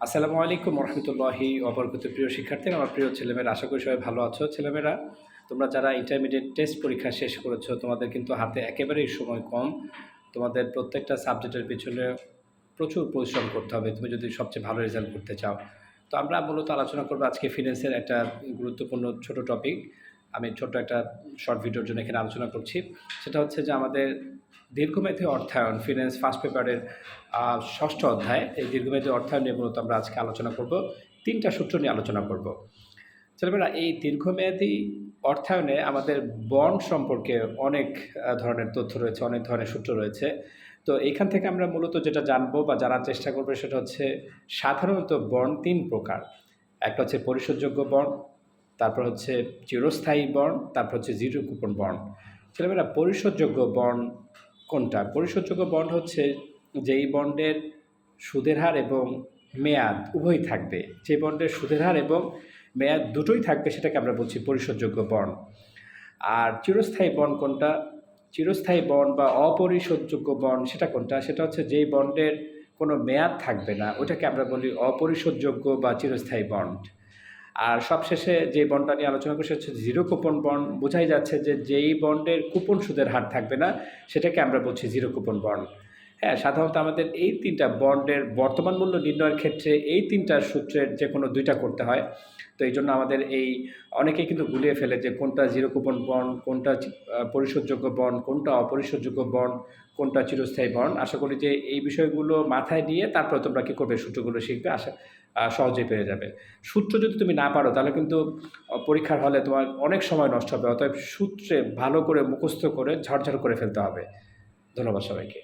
আসসালামু আলাইকুম রহমতুল্লাহি ওবরকাতুহ। প্রিয় শিক্ষার্থী, আমার প্রিয় ছেলেমেয়েরা, আশা করি সবাই ভালো আছো। ছেলেমেয়েরা, তোমরা যারা ইন্টারমিডিয়েট টেস্ট পরীক্ষা শেষ করেছো, তোমাদের কিন্তু হাতে একেবারেই সময় কম। তোমাদের প্রত্যেকটা সাবজেক্টের পিছনে প্রচুর পরিশ্রম করতে হবে তুমি যদি সবচেয়ে ভালো রেজাল্ট করতে চাও। তো আমরা মূলত আলোচনা করবো আজকে ফিন্যান্সের একটা গুরুত্বপূর্ণ ছোট টপিক। আমি ছোট্ট একটা শর্ট ভিডিওর জন্য এখানে আলোচনা করছি। সেটা হচ্ছে যে আমাদের দীর্ঘমেয়াদী অর্থায়ন, ফিন্যান্স ফার্স্ট পেপারের ষষ্ঠ অধ্যায়। এই দীর্ঘমেয়াদী অর্থায়ন নিয়ে মূলত আমরা আজকে আলোচনা করব। 3টা সূত্র নিয়ে আলোচনা করব। ছেলেমেয়েরা, এই দীর্ঘমেয়াদী অর্থায়নে আমাদের বন্ড সম্পর্কে অনেক ধরনের তথ্য রয়েছে, অনেক ধরনের সূত্র রয়েছে। তো এইখান থেকে আমরা মূলত যেটা জানবো বা জানার চেষ্টা করবো সেটা হচ্ছে সাধারণত বন্ড 3 প্রকার। একটা হচ্ছে পরিশোধযোগ্য বন্ড, তারপর হচ্ছে চিরস্থায়ী বন্ড, তারপর হচ্ছে জিরো কুপন বন্ড। ছেলেমেয়েরা, পরিশোধযোগ্য বন্ড কোনটা? পরিশোধযোগ্য বন্ড হচ্ছে যেই বন্ডের সুদের হার এবং মেয়াদ উভয়ই থাকবে। যে বন্ডের সুদের হার এবং মেয়াদ দুটোই থাকবে সেটাকে আমরা বলছি পরিশোধযোগ্য বন্ড। আর চিরস্থায়ী বন্ড কোনটা? চিরস্থায়ী বন্ড বা অপরিশোধযোগ্য বন্ড সেটা কোনটা? সেটা হচ্ছে যেই বন্ডের কোনো মেয়াদ থাকবে না, ওটাকে আমরা বলি অপরিশোধযোগ্য বা চিরস্থায়ী বন্ড। আর সবশেষে যে বন্ডটা নিয়ে আলোচনা করছি হচ্ছে জিরো কুপন বন্ড। বোঝাই যাচ্ছে যে যেই বন্ডের কুপন সুদের হার থাকবে না সেটাকে আমরা বলছি জিরো কুপন বন্ড। হ্যাঁ, সাধারণত আমাদের এই 3টা বন্ডের বর্তমান মূল্য নির্ণয়ের ক্ষেত্রে এই 3টা সূত্রের যে কোনো 2টা করতে হয়। তো এই জন্য আমাদের অনেকেই কিন্তু গুলিয়ে ফেলে যে কোনটা জিরো কুপন বন্ড, কোনটা পরিশোধযোগ্য বন্ড, কোনটা অপরিশোধযোগ্য বন্ড, কোনটা চিরস্থায়ী বন্ড। আশা করি যে এই বিষয়গুলো মাথায় নিয়ে তারপরে তোমরা কী করবে, সূত্রগুলো শিখবে, সহজেই পেরে যাবে। সূত্র যদি তুমি না পারো তাহলে কিন্তু পরীক্ষার হলে তোমার অনেক সময় নষ্ট হবে। অতএব সূত্রে ভালো করে মুখস্থ করে ঝরঝর করে ফেলতে হবে। ধন্যবাদ সবাইকে।